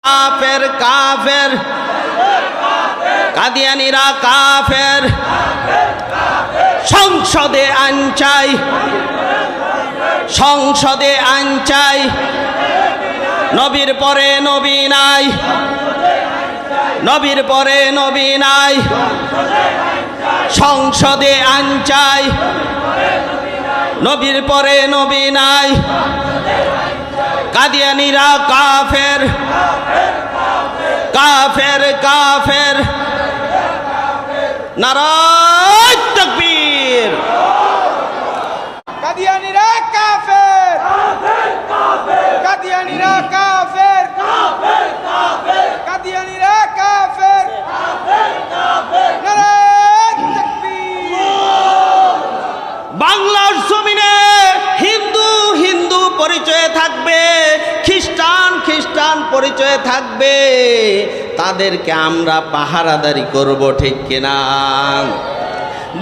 কাফের কাফের কাদিয়ানীরা কাফের সংসদে আইন চাই সংসদে আইন চাই নবীর পরে নবী নাই নবীর পরে নবী নাই সংসদে আইন চাই নবীর পরে নবী নাই কাদিয়ানীরা কাফের কাফের কাফের নারায়ে তাকবীর কাদিয়ানীরা কাফের কাদিয়ানীরা কাফের কাদিয়ানীরা কাফের নারায়ে তাকবীর। বাংলার জমিনে হিন্দু হিন্দু পরিচয়ে থাকবে, খ্রিস্টান খ্রিস্টান পরিচয়ে থাকবে, তাদেরকে আমরা পাহারাদারি করব, ঠিক কিনা?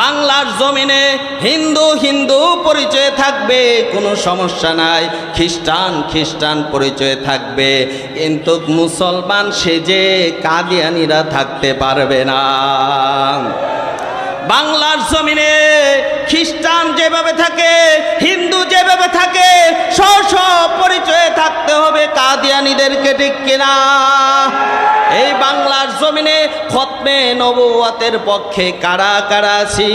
বাংলার জমিনে হিন্দু হিন্দু পরিচয়ে থাকবে, কোনো সমস্যা নাই, খ্রিস্টান খ্রিস্টান পরিচয়ে থাকবে, কিন্তু মুসলমান সেজে কাদিয়ানীরা থাকতে পারবে না। বাংলার জমিনে খ্রিস্টান যেভাবে থাকে, হিন্দু যেভাবে থাকে, স্ব পরিচয়ে থাকতে হবে কাদিয়ানীদেরকে, ঠিক কিনা? এই বাংলার জমিনে খতমে নবুয়তের পক্ষে কারা কারা আছি?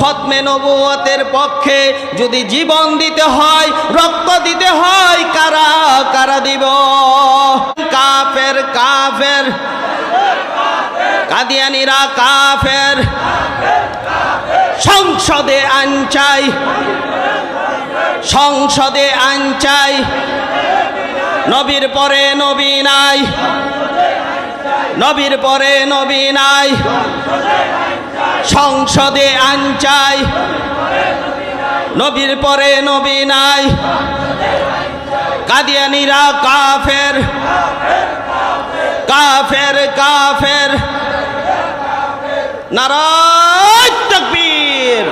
খতমে নবুয়তের পক্ষে যদি জীবন দিতে হয়, রক্ত দিতে হয়, কারা কারা দিব? কাফের কাফের কাদিয়ানীরা কাফের সংসদে আইন চাই সংসদে আইন চাই নবীর পরে নবী নাই নবীর পরে নবী নাই সংসদে আইন চাই নবীর পরে নবী নাই কাদিয়ানীরা কাফের কাফের কাফের নারায়ে তাকবীর।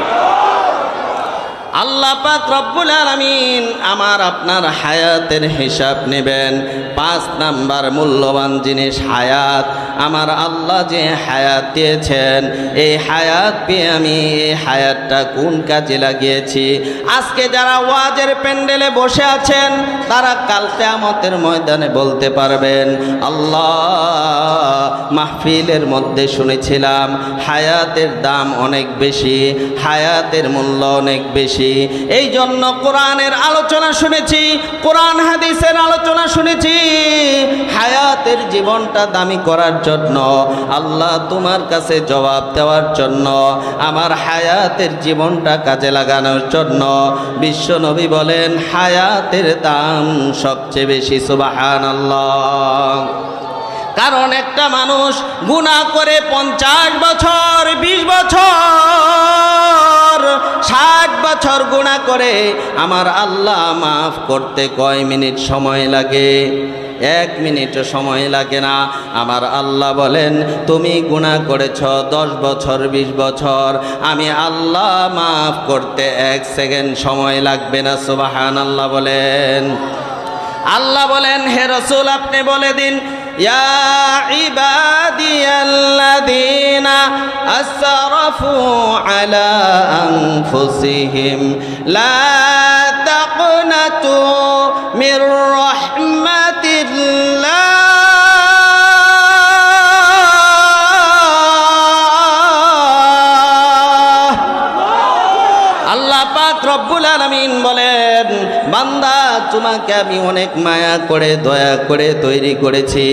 আল্লাহ পাক রব্বুল আলামিন আমার আপনার হায়াতের হিসাব নেবেন। 5 নাম্বার মূল্যবান জিনিস হায়াত। আমার আল্লাহ যে হায়াত দিয়েছেন, এই হায়াত পেয়ে আমি এই হায়াতটা কোন কাজে লাগিয়েছি? আজকে যারা ওয়াজের প্যান্ডেলে বসে আছেন, তারা কাল কিয়ামতের ময়দানে বলতে পারবেন, আল্লাহ মাহফিলের মধ্যে শুনেছিলাম হায়াতের দাম অনেক বেশি, হায়াতের মূল্য অনেক বেশি, এই জন্য কোরআনের আলোচনা শুনেছি, কোরআন হাদিসের আলোচনা শুনেছি, হায়াতের জীবনটা দামি করার জন্য, আল্লাহ তোমার কাছে জবাব দেওয়ার জন্য, আমার হায়াতের জীবনটা কাজে লাগানোর জন্য বিশ্ব নবী বলেন হায়াতের দাম সবচেয়ে বেশি। সুবহানাল্লাহ। কারণ একটা মানুষ গুনাহ করে 50 বছর, 20 বছর, 60 বছর গুনাহ করে, আমার আল্লাহ মাফ করতে কয় মিনিট সময় লাগে? 1 মিনিটও সময় লাগে না। আমার আল্লাহ বলেন তুমি গুনাহ করেছ 10 বছর, 20 বছর, আমি আল্লাহ মাফ করতে 1 সেকেন্ড সময় লাগবে না। সুবহানাল্লাহ বলেন। আল্লাহ বলেন হে রাসূল আপনি বলে দিন, ইয়া ইবাদিয়াল্লাযীনা আসরাফু আলা আনফুসিহিম লা তাকনাতু মির রাহমাতিল্লাহ রব্বুল আলামিন বলেন বান্দা তোমাকে আমি অনেক মায়া করে দয়া করে তৈরি করেছি।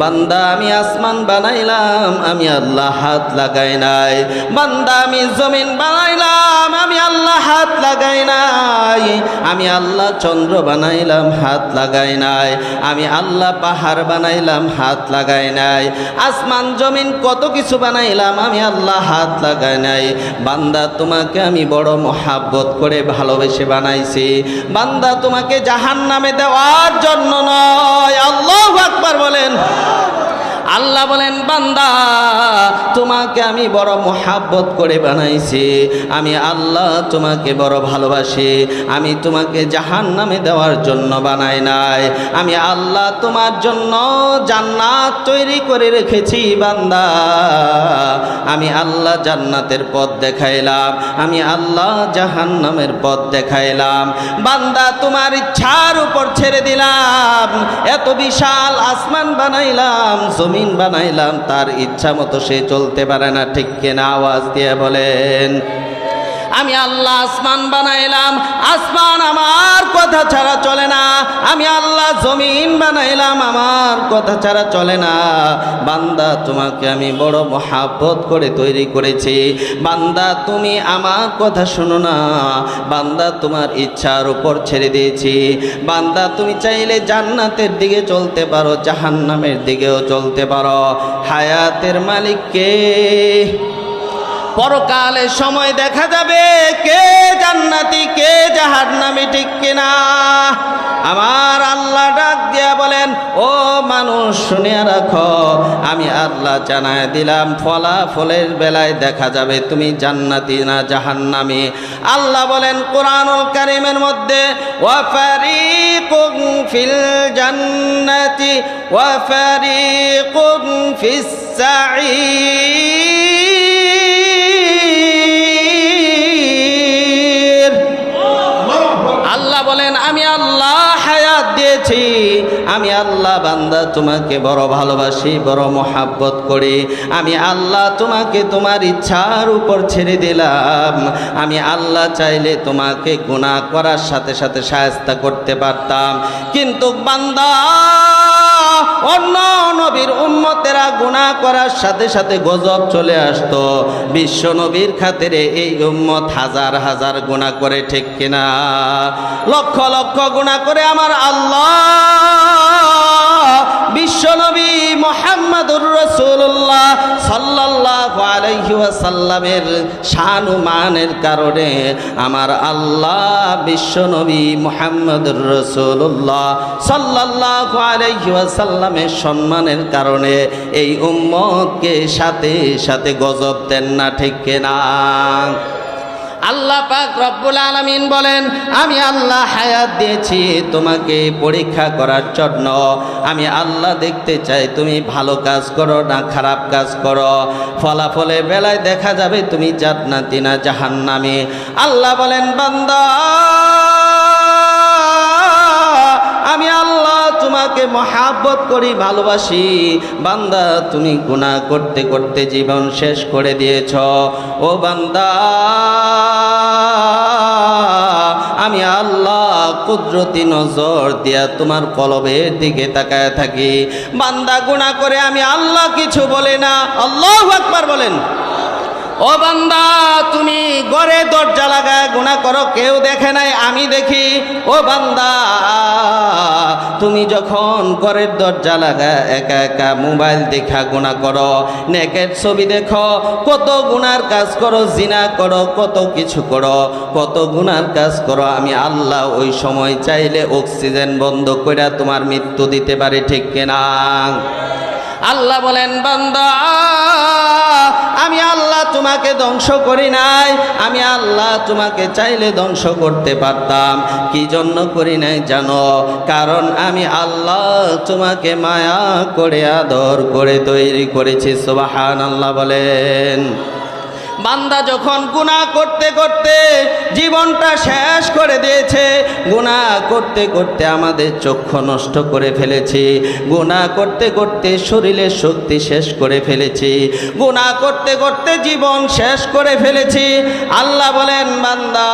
বান্দা আমি আসমান বানাইলাম, আমি আল্লাহ হাত লাগাই নাই। বান্দা আমি জমিন বানাইলাম, আমি আল্লাহ হাত লাগাই নাই। আমি আল্লাহ চন্দ্র বানাইলাম, হাত লাগাই নাই। আমি আল্লাহ পাহাড় বানাইলাম, হাত লাগাই নাই। আসমান জমিন কত কিছু বানাইলাম, আমি আল্লাহ হাত লাগাই নাই। বান্দা তোমাকে আমি বড় মহাব্বত করে ভালোবেসে বানাইছি। বান্দা তোমাকে জাহান্নামে দেওয়ার জন্য নয়। আল্লাহু আকবার বলেন। আল্লাহ বলেন বান্দা তোমাকে আমি বড় মোহাব্বত করে বানাইছি, আমি আল্লাহ তোমাকে বড় ভালোবাসি, আমি তোমাকে জাহান্নামে দেওয়ার জন্য বানাই নাই, আমি আল্লাহ তোমার জন্য জান্নাত তৈরি করে রেখেছি বান্দা। আমি আল্লাহ জান্নাতের পথ দেখাইলাম, আমি আল্লাহ জাহান্নামের পথ দেখাইলাম। বান্দা তোমার ইচ্ছার উপর ছেড়ে দিলাম, এত বিশাল আসমান বানাইলাম, জমিন বানাইলাম, তার ইচ্ছা মতো সে চলতে পারে না, ঠিক কিনা? আওয়াজ দিয়ে বলেন। আমি আল্লাহ আসমান বানাইলাম, আসমান আমার কথা ছাড়া চলে না। আমি আল্লাহ জমিন বানাইলাম, আমার কথা ছাড়া চলে না। বান্দা তোমাকে আমি বড় মহাব্বত করে তৈরি করেছি, বান্দা তুমি আমার কথা শোনো না, বান্দা তোমার ইচ্ছার উপর ছেড়ে দিয়েছি। বান্দা তুমি চাইলে জান্নাতের দিকে চলতে পারো, জাহান্নামের দিকেও চলতে পারো। হায়াতের মালিক কে? পরকালে সময় দেখা যাবে কে জান্নাতি কে জাহান্নামী, ঠিক কিনা? আমার আল্লাহ ডাক দিয়া বলেন, ও মানুষ শুনে রাখো, আমি আল্লাহ জানায় দিলাম ফলাফলের বেলায় দেখা যাবে তুমি জান্নাতি না জাহান্নামী। আল্লাহ বলেন কোরআনুল কারীমের মধ্যে, ওয়া ফারিকুন ফিল জান্নাতি ওয়া ফারিকুন ফিস সাঈর। আল্লাহ বলেন আমি আল্লাহ হায়াত দিয়েছি, আমি আল্লাহ বান্দা তোমাকে বড় ভালোবাসি, বড় মহাব্বত করি। আমি আল্লাহ তোমাকে তোমার ইচ্ছার উপর ছেড়ে দিলাম। আমি আল্লাহ চাইলে তোমাকে গুনাহ করার সাথে সাথে শায়েস্তা করতে পারতাম, কিন্তু বান্দা অন্য নবীর উম্মতেরা গুনাহ করার সাথে সাথে গজব চলে আসতো। বিশ্ব নবীর খাতিরে এই উম্মত হাজার হাজার গুনাহ করে, ঠিক কিনা? লক্ষ লক্ষ গুনাহ করে আমার আল্লাহ বিশ্ব নবী মুহাম্মদুর রাসূলুল্লাহ সাল্লাল্লাহু আলাইহি ওয়াসাল্লামের শান ও মানের কারণে আমার আল্লাহ বিশ্ব নবী মুহাম্মদুর রাসূলুল্লাহ সাল্লাল্লাহু আলাইহি ওয়াসাল্লামের সম্মানের কারণে এই উম্মতকে সাথে সাথে গজব দেন না, ঠিক কিনা? আল্লাহ পাক রব্বুল আলামিন বলেন, আমি আল্লাহ হায়াত দিয়েছি তোমাকে পরীক্ষা করার জন্য। আমি আল্লাহ দেখতে চাই তুমি ভালো কাজ করো না খারাপ কাজ করো। ফলাফলের বেলায় দেখা যাবে তুমি জান্নাতি না জাহান্নামী। আল্লাহ বলেন, বান্দা আমি আল্লাহ তোমাকে মহাব্বত করি, ভালোবাসি। বান্দা তুমি গুনাহ করতে করতে জীবন শেষ করে দিয়েছ। ও বান্দা আমি আল্লাহ কুদরতি নজর দিয়া তোমার কলবের দিকে তাকায় থাকি। বান্দা গুনাহ করে আমি আল্লাহ কিছু বলে না। আল্লাহু আকবার বলেন। ও বান্দা তুমি ঘরে দরজা লাগায় গুনাহ করো, কেউ দেখে নাই, আমি দেখি। ও বান্দা তুমি যখন ঘরের দরজা লাগায় একা একা মোবাইল দেখা গুনাহ করো, নেকের ছবি দেখো, কত গুনার কাজ করো, জিনা করো, কত কিছু করো, কত গুনার কাজ করো, আমি আল্লাহ ওই সময় চাইলে অক্সিজেন বন্ধ করে তোমার মৃত্যু দিতে পারি, ঠিক কিনা? আল্লাহ বলেন, বান্দা আমি আল্লাহ তোমাকে ধ্বংস করি নাই। আমি আল্লাহ তোমাকে চাইলে ধ্বংস করতে পারতাম, কি জন্য করি নাই জানো? কারণ আমি আল্লাহ তোমাকে মায়া করে আদর করে তৈরি করেছি। সুবহানাল্লাহ বলেন। বান্দা যখন গুনাহ করতে করতে জীবনটা শেষ করে দিয়েছে, গুনাহ করতে করতে আমাদের চক্ষু নষ্ট করে ফেলেছি, গুনাহ করতে করতে শরীরের শক্তি শেষ করে ফেলেছি, গুনাহ করতে করতে জীবন শেষ করে ফেলেছি। আল্লাহ বলেন, বান্দা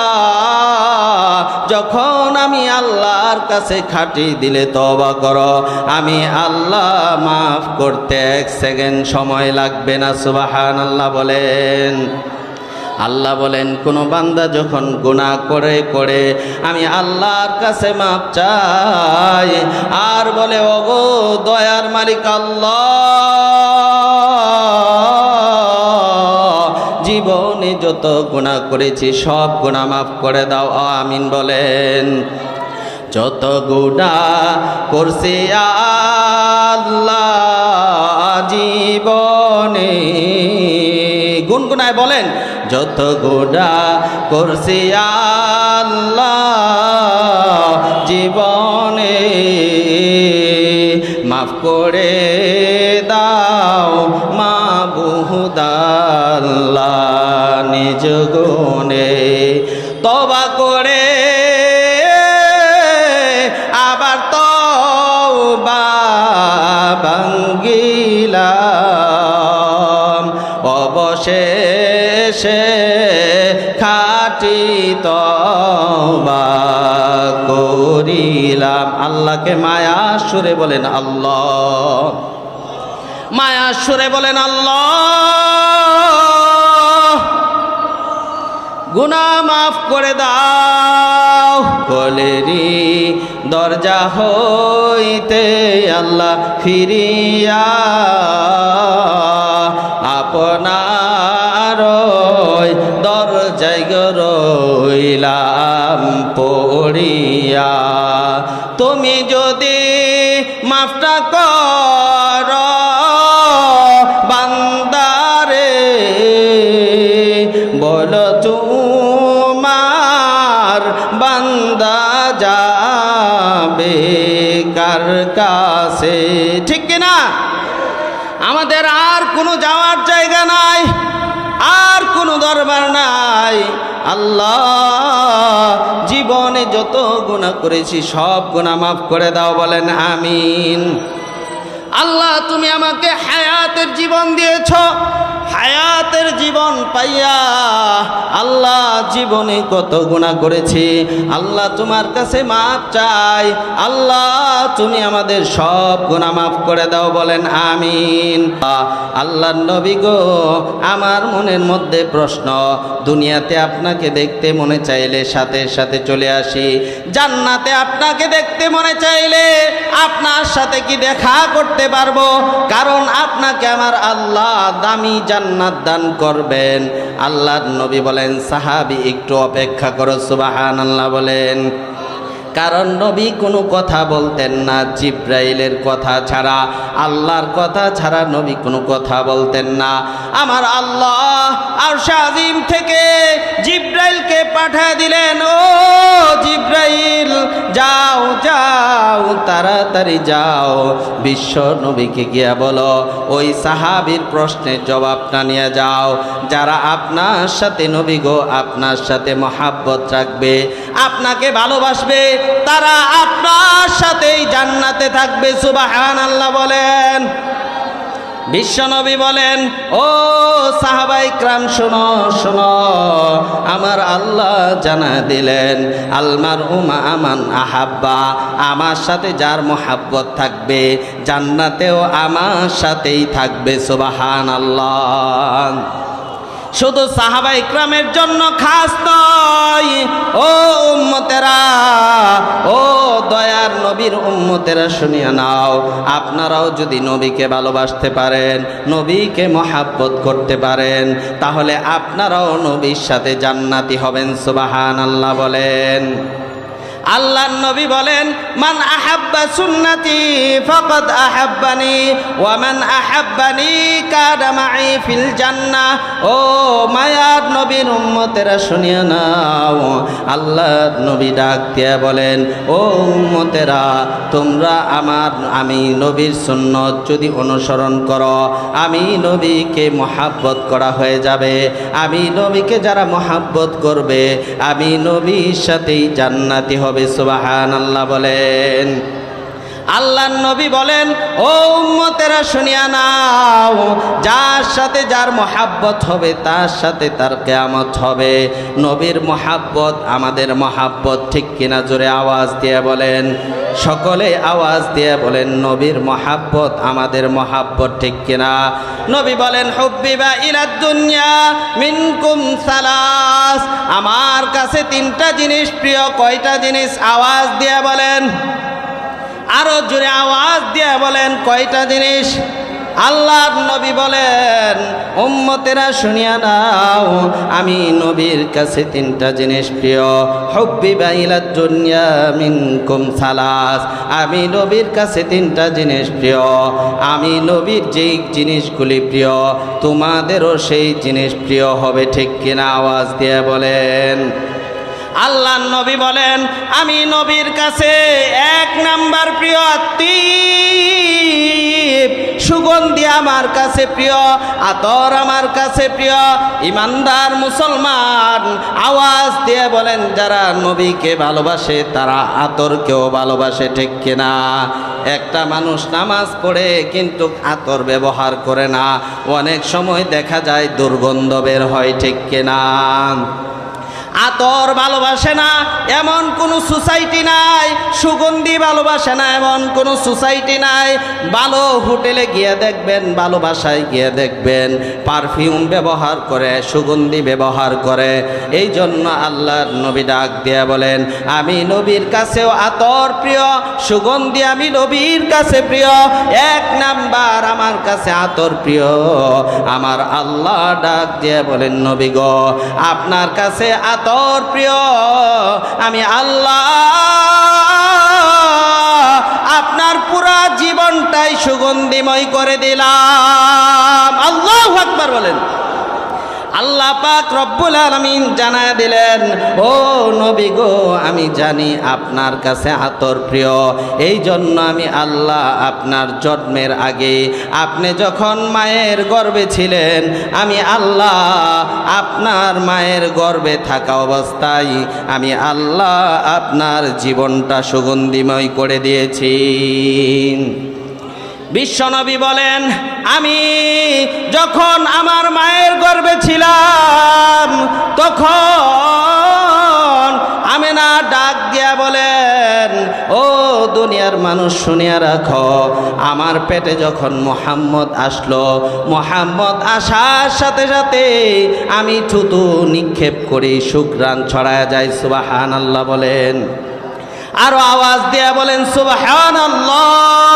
যখন আমি আল্লাহর কাছে খাঁটি দিলে তওবা করো, আমি আল্লাহ মাফ করতে 1 সেকেন্ড সময় লাগবে না। সুবহানাল্লাহ বলেন। আল্লাহ বলেন, কোনো বান্দা যখন গুনাহ করে করে আমি আল্লাহর কাছে মাপ চাই আর বলে, ওগো দয়ার মালিক আল্লাহ, জীবনে যত গুনাহ করেছি সব গুনাহ মাফ করে দাও, আমিন বলেন। যত গুনাহ করছি আল্লাহ জীবনে গুনগুনায় বলেন, যত গুনাহ করছি আল্লাহ জীবনে মাফ করে দাও মাবুদ আল্লাহ নিজ গুণে তওবা করে আবার তওবা ভাঙ্গিলাম অবশেষে খাঁটি তওবা করিলাম। আল্লাহকে মায়া সুরে বলেন আল্লাহ, মায়া সুরে বলেন আল্লাহ, গুনাহ মাফ করে দাও। কলেরি দরজা হইতে আল্লাহ ফিরিয়া আপনার দরজায় রইলাম পড়িয়া। তুমি যদি মাফটা কর বান্দারে বলো তোমার বান্দা যাবে কার কাছে, ঠিক কিনা? আমাদের আর কোনো যাওয়ার জায়গা নাই, আর কোনো দরবার নাই। আল্লাহ জীবনে যত গুনাহ করেছি সব গুনাহ মাফ করে দাও, বলেন আমিন। আল্লাহ তুমি আমাকে হায়াতের জীবন দিয়েছ, হায়াতের জীবন পাইয়া আল্লাহ জীবনে কত গুনাহ করেছি, আল্লাহ তোমার কাছে মাফ চাই। আল্লাহ তুমি আমাদের সব গুনাহ মাফ করে দাও, বলেন আমিন। আল্লাহর নবী গো, আমার মনের মধ্যে প্রশ্ন, দুনিয়াতে আপনাকে দেখতে মনে চাইলে সাথে সাথে চলে আসি, জান্নাতে আপনাকে দেখতে মনে চাইলে আপনার সাথে কি দেখা করতে পারবো? কারণ আপনাকে আমার আল্লাহ দামি জান্নাত দান করবেন। আল্লাহর নবী বলেন, সাহাবী একটু অপেক্ষা করো, সুবহানাল্লাহ বলেন। কারণ নবী কোনো কথা বলতেন না জিব্রাইলের কথা ছাড়া, আল্লাহর কথা ছাড়া নবী কোনো কথা বলতেন না। আমার আল্লাহ আরশে আজিম থেকে জিব্রাইলকে পাঠিয়ে দিলেন, ও জিব্রাইল যাও যাও তাড়াতাড়ি যাও, বিশ্ব নবীকে গিয়া বলো ওই সাহাবীর প্রশ্নের জবাবটা নিয়ে যাও, যারা আপনার সাথে নবী গো আপনার সাথে মহাব্বত রাখবে, আপনাকে ভালোবাসবে, তারা আপনার সাথেই জান্নাতে থাকবে, সুবহানাল্লাহ বলেন। বিশ্বনবী বলেন, ও সাহাবাই کرام শোনো শোনো, আমার আল্লাহ জানা দিলেন আলমার উমা আমান আহাব্বা, আমার সাথে যার মহাব্বত থাকবে জান্নাতেও আমার সাথেই থাকবে, সুবহানাল্লাহ। শুধু সাহাবায়ে ইকরামের জন্য খাস নয়, ও উম্মতেরা, ও দয়ার নবীর উম্মতেরা শুনিয়া নাও, আপনারাও যদি নবীকে ভালোবাসতে পারেন, নবীকে মহাব্বত করতে পারেন, তাহলে আপনারাও নবীর সাথে জান্নাতি হবেন, সুবহানাল্লাহ বলেন। আল্লাহর নবী বলেন, মান আহাব্বা সুন্নতি ফাকাদ আহাব্বানি ওয়া মান আহাব্বানি কানা মাই ফিল জান্নাহ। ও মায়ার নবীর উম্মতেরা শুনিয়া নাও, আল্লাহর নবী ডাক দিয়া বলেন, ও উম্মতেরা তোমরা আমি নবীর সুন্নত যদি অনুসরণ করো, আমি নবীকে মহাব্বত করা হয়ে যাবে। আমি নবীকে যারা মহাব্বত করবে, আমি নবীর সাথেই জান্নাতি হবে, সুবহানাল্লাহ বলেন। আল্লাহর নবী বলেন, ও উম্মতেরা শুনিয়া নাও, যার সাথে যার মহাব্বত হবে তার সাথে তার কিয়ামত হবে। নবীর মহাব্বত আমাদের মহাব্বত, ঠিক কিনা? জোরে আওয়াজ দিয়ে বলেন, সকলে আওয়াজ দিয়ে বলেন, নবীর মহাব্বত আমাদের মহাব্বত, ঠিক কিনা? নবী বলেন, হুব্বিবা ইলাদ দুনিয়া মিনকুম সালাস, আমার কাছে তিনটা জিনিস প্রিয়। কয়টা জিনিস? আওয়াজ দিয়ে বলেন, আরো জোরে আওয়াজ দিয়ে বলেন, কয়টা জিনিস? আল্লাহর নবী বলেন, উম্মতেরা শুনিয়া নাও, আমি নবীর কাছে তিনটা জিনিস প্রিয়। হুব্বিবা ইলাদ দুনিয়া মিনকুম সালাস, আমি নবীর কাছে তিনটা জিনিস প্রিয়। আমি নবীর যেই জিনিসগুলি প্রিয় তোমাদেরও সেই জিনিস প্রিয় হবে, ঠিক কিনা? আওয়াজ দিয়ে বলেন। আল্লাহর নবী বলেন, আমি নবীর কাছে এক নাম্বার প্রিয় আত্মীপ, সুগন্ধি আমার কাছে প্রিয়, আতর আমার কাছে প্রিয়। ইমানদার মুসলমান আওয়াজ দিয়ে বলেন, যারা নবীকে ভালোবাসে তারা আতরকেও ভালোবাসে, ঠিক কিনা? একটা মানুষ নামাজ পড়ে কিন্তু আতর ব্যবহার করে না, অনেক সময় দেখা যায় দুর্গন্ধ বের হয়, ঠিক কিনা? আতর ভালোবাসে না এমন কোনো সোসাইটি নাই, সুগন্ধি ভালোবাসে না এমন কোনো সোসাইটি নাই। ভালো হোটেলে গিয়ে দেখবেন, ভালো বাসায় গিয়ে দেখবেন পারফিউম ব্যবহার করে, সুগন্ধি ব্যবহার করে। এই জন্য আল্লাহর নবী ডাক দিয়ে বলেন, আমি নবীর কাছেও আতর প্রিয়, সুগন্ধি আমি নবীর কাছে প্রিয়। এক নাম্বার আমার কাছে আতর প্রিয়। আমার আল্লাহ ডাক দিয়ে বলেন, নবী গো, আপনার কাছে আতর প্রিয়, আমি আল্লাহ আপনার পুরা জীবনটাই সুগন্ধিময় করে দিলাম। আল্লাহু আকবার বলেন। আল্লাহ পাক রব্বুল আলামিন জানায় দিলেন, ও নবী গো, আমি জানি আপনার কাছে আতর প্রিয়। এই জন্য আমি আল্লাহ আপনার জন্মের আগে, আপনি যখন মায়ের গর্ভে ছিলেন, আমি আল্লাহ আপনার মায়ের গর্ভে থাকা অবস্থায় আমি আল্লাহ আপনার জীবনটা সুগন্ধিময় করে দিয়েছি। বিশ্বনবী বলেন, আমি যখন আমার মায়ের গর্ভে ছিলাম তখন আমেনা ডাক দিয়া বলেন, ও দুনিয়ার মানুষ শুনিয়া রাখো, আমার পেটে যখন মুহাম্মদ আসলো, মুহাম্মদ আসার সাথে সাথে আমি থুতু নিক্ষেপ করি, সুঘ্রাণ ছড়ায় যায়। সুবহানাল্লাহ বলেন। আরো আওয়াজ দিয়া বলেন সুবহানাল্লাহ।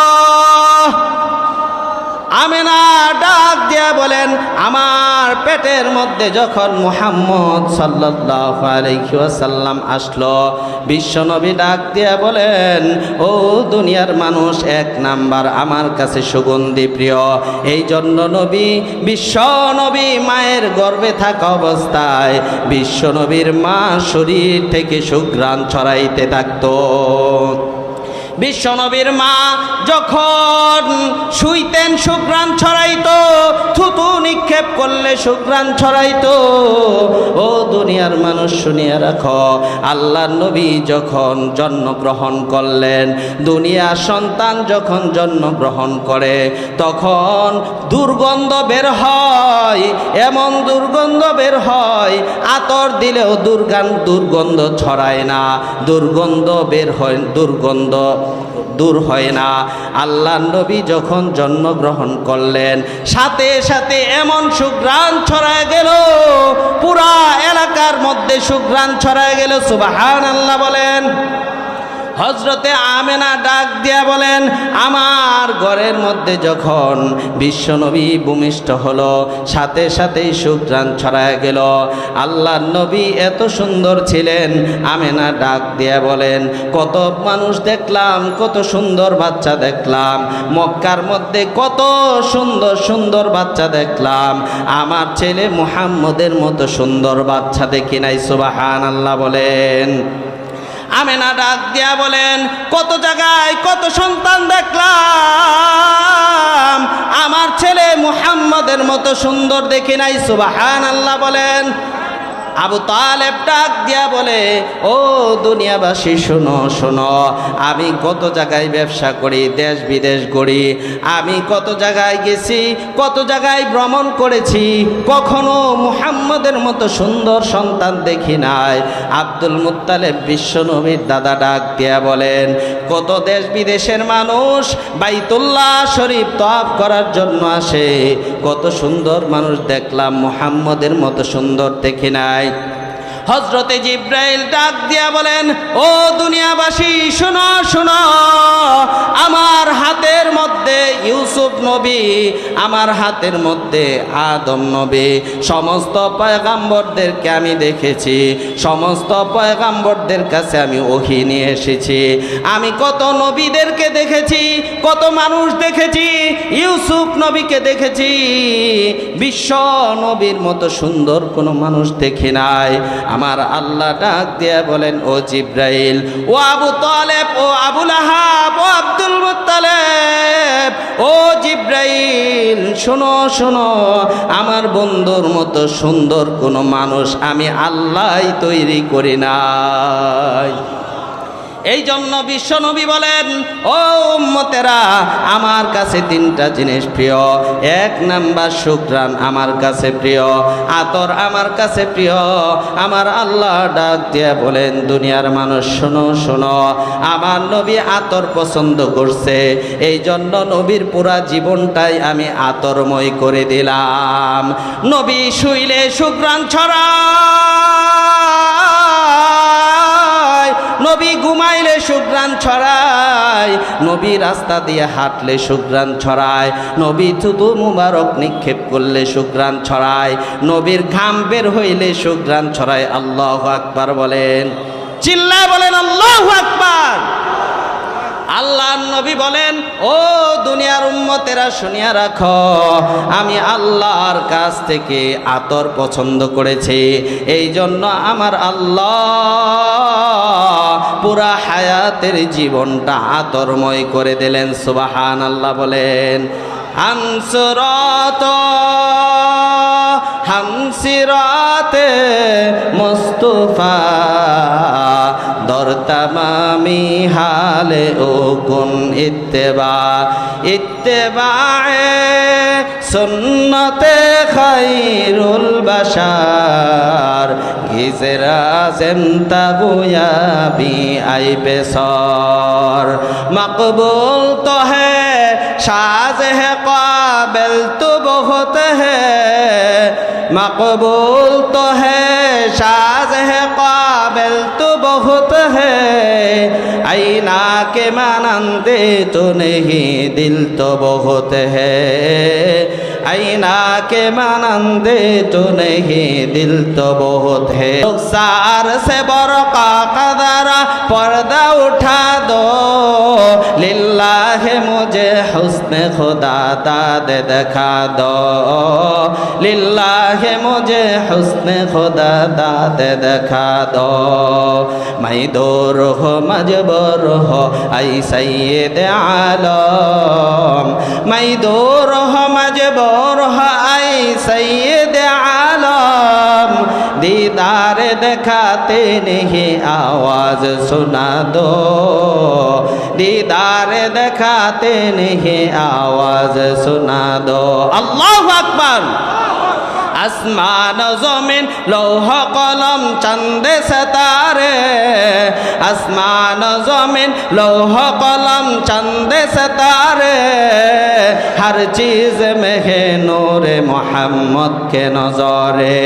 আমেনা ডাক দিয়া বলেন, আমার পেটের মধ্যে যখন মুহাম্মদ সাল্লাল্লাহু আলাইহি ওয়াসাল্লাম আসলো, বিশ্বনবী ডাক দিয়া বলেন, ও দুনিয়ার মানুষ, এক নাম্বার আমার কাছে সুগন্ধি প্রিয়। এই জন্য নবী, বিশ্বনবী মায়ের গর্ভে থাকা অবস্থায় বিশ্বনবীর মা শরীর থেকে সুঘ্রাণ ছড়াইতে থাকতো। বিশ্বনবীর মা যখন শুইতেন সুঘ্রাণ ছড়াইতো, থুতু নিক্ষেপ করলে সুঘ্রাণ ছড়াইতো। ও দুনিয়ার মানুষ শুনিয়া রাখো, আল্লাহর নবী যখন জন্মগ্রহণ করলেন, দুনিয়ার সন্তান যখন জন্মগ্রহণ করে তখন দুর্গন্ধ বের হয়, এমন দুর্গন্ধ বের হয় আতর দিলেও দুর্গন্ধ ছড়ায় না, দুর্গন্ধ বের হয়, দুর্গন্ধ দূর হয় না। আল্লাহ নবী যখন জন্মগ্রহণ করলেন, সাথে সাথে এমন সুঘ্রাণ ছড়ায় গেল, পুরা এলাকার মধ্যে সুঘ্রাণ ছড়ায় গেল। সুবহানাল্লাহ বলেন। হযরতে আমেনা ডাক দিয়া বলেন, আমার ঘরের মধ্যে যখন বিশ্বনবী ভূমিষ্ঠ হলো, সাথে সাথেই সুঘ্রাণ ছড়ায় গেল। আল্লাহর নবী এত সুন্দর ছিলেন। আমেনা ডাক দিয়া বলেন, কত মানুষ দেখলাম, কত সুন্দর বাচ্চা দেখলাম, মক্কার মধ্যে কত সুন্দর সুন্দর বাচ্চা দেখলাম, আমার ছেলে মুহাম্মদের মতো সুন্দর বাচ্চা দেখি নাই। সুবহানাল্লাহ বলেন। আমেনা ডাক দিয়া বলেন, কত জায়গায় কত সন্তান দেখলাম, আমার ছেলে মুহাম্মদের মতো সুন্দর দেখি নাই। সুবহানাল্লাহ বলেন। আবু তালেব ডাক দিয়া বলে, ও দুনিয়াবাসী শোনো শোনো, আমি কত জায়গায় ব্যবসা করি, দেশ বিদেশ করি, আমি কত জায়গায় গেছি, কত জায়গায় ভ্রমণ করেছি, কখনো মুহাম্মদের মতো সুন্দর সন্তান দেখি নাই। আব্দুল মুত্তালিব বিশ্বনবীর দাদা ডাক দিয়া বলেন, কত দেশ বিদেশের মানুষ বাইতুল্লাহ শরীফ তওয়াফ করার জন্য আসে, কত সুন্দর মানুষ দেখলাম, মুহাম্মদের মতো সুন্দর দেখি নাই। হযরতে জিব্রাইল ডাক দিয়া বলেন, ও দুনিয়াবাসী শোনো শোনো, আমার হাতের মধ্যে ইউসুফ নবী, আমার হাতের মধ্যে আদম নবী, সমস্ত পয়গাম্বরদেরকে আমি দেখেছি, সমস্ত পয়গাম্বরদের কাছে আমি ওহী নিয়ে এসেছি। আমি কত নবীদেরকে দেখেছি, কত মানুষ দেখেছি, ইউসুফ নবীকে দেখেছি, বিশ্ব নবীর মতো সুন্দর কোনো মানুষ দেখি নাই। আমার আল্লাহ ডাক দিয়ে বলেন, ও জিব্রাইল, ও আবু তালেব, ও আবুল আহাব, ও আব্দুল মুত্তালিব, ও জিব্রাইল শোনো শোনো, আমার বন্ধুর মতো সুন্দর কোনো মানুষ আমি আল্লাহই তৈরি করি নাই। এই জন্য বিশ্বনবী বলেন, ও উম্মতেরা, আমার কাছে তিনটা জিনিস প্রিয়। এক নাম্বার শুকরান আমার কাছে প্রিয়, আতর আমার কাছে প্রিয়। আমার আল্লাহ ডাক দিয়ে বলেন, দুনিয়ার মানুষ শোনো শোনো, আমার নবী আতর পছন্দ করছে, এই জন্য নবীর পুরা জীবনটাই আমি আতরময় করে দিলাম। নবী শুইলে শুকরান ছড়ায়, নবী ঘুমাইলে সুঘ্রাণ ছড়ায়, নবী রাস্তা দিয়ে হাঁটলে সুঘ্রাণ ছড়ায়, নবী থুতু মুবারক নিক্ষেপ করলে সুঘ্রাণ ছড়ায়, নবীর ঘাম বের হইলে সুঘ্রাণ ছড়ায়। আল্লাহু আকবার বলেন, চিল্লায় বলেন আল্লাহু আকবার। আল্লাহর নবী বলেন, ও দুনিয়ার উম্মতেরা শুনিয়া রাখো, আমি আল্লাহর কাছ থেকে আতর পছন্দ করেছি, এই জন্য আমার আল্লাহ পুরা হায়াতের জীবনটা আতরময় করে দিলেন। সুবহানাল্লাহ বলেন। হামসুরাত হামসিরাতে মুস্তাফা দর তামামি হালে ও কুন ইত্তেবা, ইত্তেবায়ে সুন্নতে খায়রুল বাশার, গিজরা জেমতাগুয়া বি আইবে সর, মকবুল তো হ্যায় সাজ है काबिल तो बहुत है, मकबूल तो है साज है काबिल तो बहुत है, आईना के मानंदे तो नहीं दिल तो बहुत है, आईना के मानंदे तो नहीं दिल तो बहुत है। रुखसार से बरका कदरा पर्दा उठा दो, लिल्लाह मुझे हुस्न खुदा दाद दिखा दो, लिल्लाह मुझे हुस्न खुदा दाद दिखा दो, मैं दूर हो मजबूर हो ऐ सैयद आलम, मैं दूर हो मजबूर हो ऐ सैयद आलम, दीदार दिखाते नहीं आवाज सुना दो, दीदार दिखाते नहीं आवाज सुना दो। अल्लाहु अकबर। आसमान ज़मीन लौह कलम चंद सितारे, आसमान ज़मीन लौह कलम चंद सितारे, हर चीज़ में है नूर मोहम्मद के नज़ारे,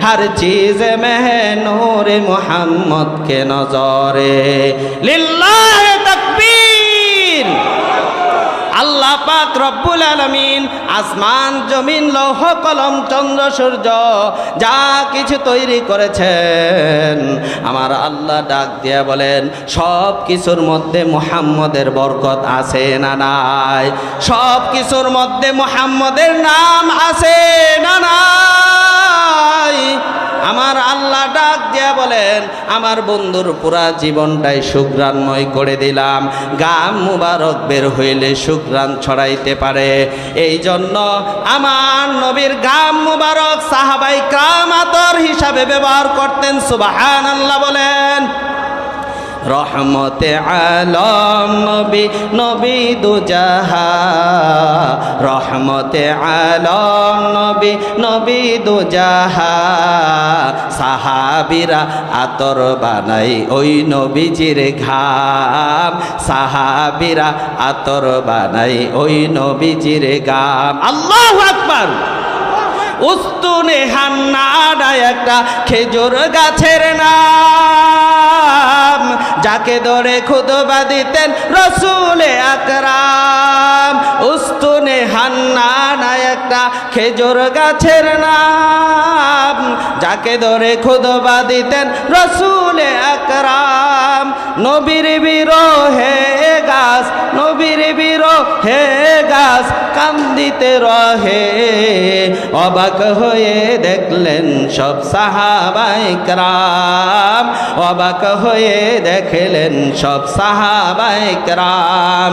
हर चीज़ में है नूर मोहम्मद के नज़ारे। लिल्लाह तकबीर। আল্লাহ পাক রব্বুল আলামিন আসমান জমিন লৌহ কলম চন্দ্র সূর্য যা কিছু তৈরি করেছেন, আমার আল্লাহ ডাক দিয়া বলেন, সব কিছুর মধ্যে মুহাম্মদের বরকত আছে না নাই? সব কিছুর মধ্যে মুহাম্মদের নাম আছে না নাই? আমার আল্লাহ ডাক দিয়া বলেন, আমার বন্ধুর পুরা জীবনটাই সুঘ্রাণময় করে দিলাম। গাম মুবারক বের হইলে সুঘ্রাণ ছড়াইতে পারে, এই জন্য আমার নবীর গাম মুবারক সাহাবাই কিরাম আতর হিসাবে ব্যবহার করতেন। সুবহানাল্লাহ বলেন। রহমতে আলম নবী, নবী দুজাহা, রহমতে আলম নবী, নবী দুজাহা, সাহাবীরা আতর বানাই ওই নবীজির ঘাম, সাহাবীরা আতর বানাই ওই নবীজির ঘাম। আল্লাহু আকবার। উস্তুনে হান্নানা একটা খেজুর গাছের নাম, যাকে ধরে খুতবা দিতেন রসুল আকরাম। উস্তুনে হান্নানা একটা খেজুর গাছের নাম, যাকে ধরে খুতবা দিতেন রসুল আকরাম। নবীর বিরহে গাছ, নবীর বিরহে গাছ কান্দিতে রহে, অবাক হয়ে দেখলেন সব সাহাবায়ে কেরাম, অবাক হয়ে দেখলেন সব সাহাবায়ে কেরাম।